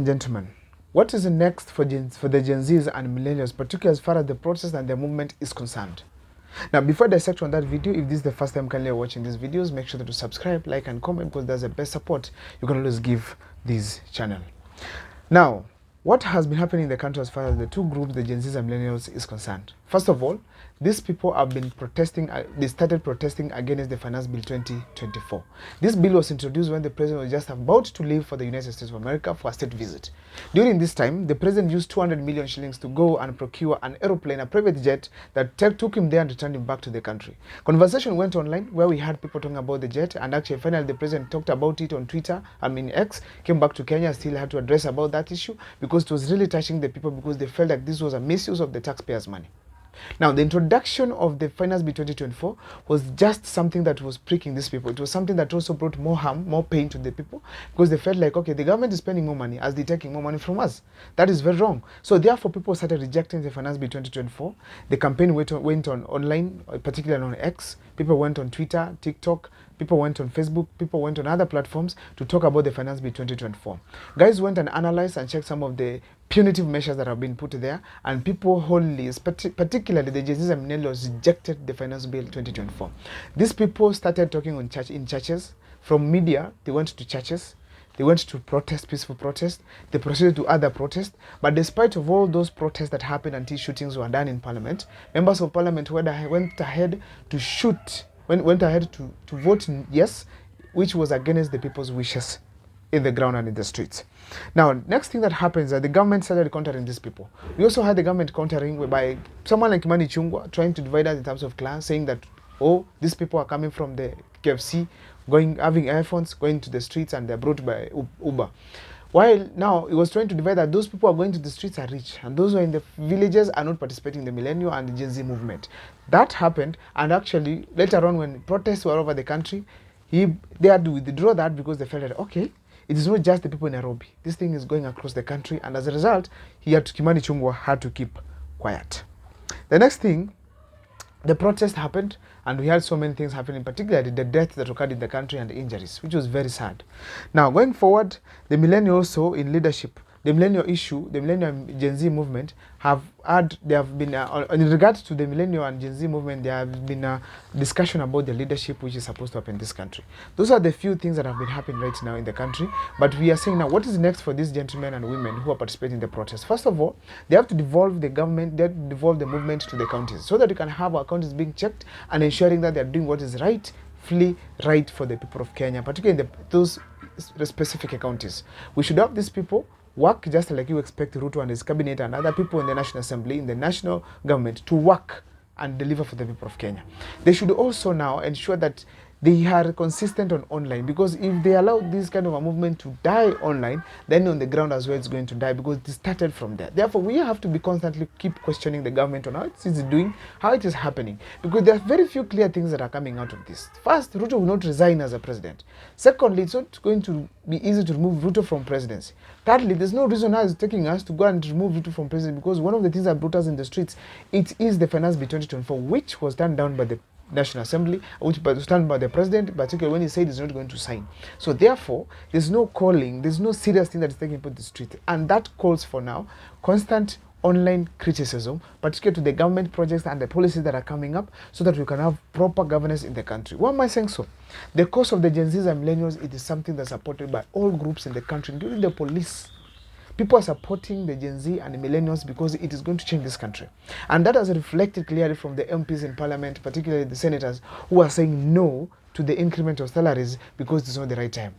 Gentlemen, what is next for the Gen Zs and millennials, particularly as far as the protest and the movement is concerned? Now, before I dissect on that video, if this is the first time currently watching these videos, make sure to subscribe, like, and comment, because that's the best support you can always give this channel. Now, what has been happening in the country as far as the two groups, the Gen Zs and millennials, is concerned? First of all, these people have been protesting, they started protesting against the Finance Bill 2024. This bill was introduced when the president was just about to leave for the United States of America for a state visit. During this time, the president used 200 million shillings to go and procure an aeroplane, a private jet, that took him there and returned him back to the country. Conversation went online where we had people talking about the jet, and actually finally the president talked about it on Twitter, X, came back to Kenya, still had to address about that issue because it was really touching the people, because they felt like this was a misuse of the taxpayers' money. Now, the introduction of the Finance Bill 2024 was just something that was pricking these people. It was something that also brought more harm, more pain to the people, because they felt like, okay, the government is spending more money as they're taking more money from us. That is very wrong. So therefore, people started rejecting the Finance Bill 2024. The campaign went on online, particularly on X. People went on Twitter, TikTok. People went on Facebook, people went on other platforms to talk about the Finance Bill 2024. Guys went and analyzed and checked some of the punitive measures that have been put there, and people wholly, particularly the Gen Zs and millennials, rejected the Finance Bill 2024. These people started talking in churches. From media, they went to churches. They went to protest, peaceful protest. They proceeded to other protests. But despite of all those protests that happened until shootings were done in Parliament, members of Parliament went ahead to vote yes, which was against the people's wishes in the ground and in the streets. Now, next thing that happens is that the government started countering these people. We also had the government countering by someone like Kimani Ichung'wah trying to divide us in terms of clans, saying that, oh, these people are coming from the KFC, having iPhones, going to the streets, and they're brought by Uber. While now it was trying to divide that those people who are going to the streets are rich, and those who are in the villages are not participating in the millennial and the Gen Z movement. That happened, and actually later on when protests were over the country, they had to withdraw that because they felt that, okay, it is not just the people in Nairobi. This thing is going across the country, and as a result, Kimani Ichung'wah had to keep quiet. The next thing, the protest happened, and we had so many things happening, particularly the deaths that occurred in the country and the injuries, which was very sad. Now, going forward, the millennial also in leadership, the millennial issue, the millennial Gen Z movement in regards to the millennial and Gen Z movement, there have been a discussion about the leadership which is supposed to happen in this country. Those are the few things that have been happening right now in the country. But we are saying now, what is next for these gentlemen and women who are participating in the protest? First of all, they have to devolve the government, they have to devolve the movement to the counties, so that you can have our counties being checked and ensuring that they are doing what is rightfully right for the people of Kenya, particularly in those specific counties. We should have these people work just like you expect Ruto and his cabinet and other people in the National Assembly, in the national government, to work and deliver for the people of Kenya. They should also now ensure that they are consistent on online, because if they allow this kind of a movement to die online, then on the ground as well it's going to die, because it started from there. Therefore, we have to be constantly keep questioning the government on how it is doing, how it is happening, because there are very few clear things that are coming out of this. First, Ruto will not resign as a president. Secondly, it's not going to be easy to remove Ruto from presidency. Thirdly, there's no reason how it's taking us to go and remove Ruto from presidency, because one of the things that brought us in the streets, it is the Finance Bill 2024, which was turned down by the National Assembly, which was done by the president, particularly when he said he's not going to sign. So therefore, there's no calling, there's no serious thing that is taking place in the street, and that calls for now constant online criticism, particularly to the government projects and the policies that are coming up, so that we can have proper governance in the country. Why am I saying so? The cause of the Gen Zs and millennials, it is something that's supported by all groups in the country, including the police. People are supporting the Gen Z and the millennials because it is going to change this country. And that has reflected clearly from the MPs in Parliament, particularly the senators, who are saying no to the increment of salaries because it's not the right time.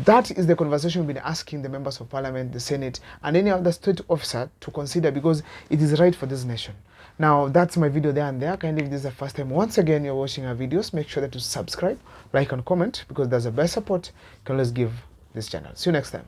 That is the conversation we've been asking the members of Parliament, the Senate, and any other state officer to consider, because it is right for this nation. Now, that's my video there and there. Kindly, if this is the first time once again you're watching our videos, make sure that you subscribe, like, and comment, because that's the best support you can always give this channel. See you next time.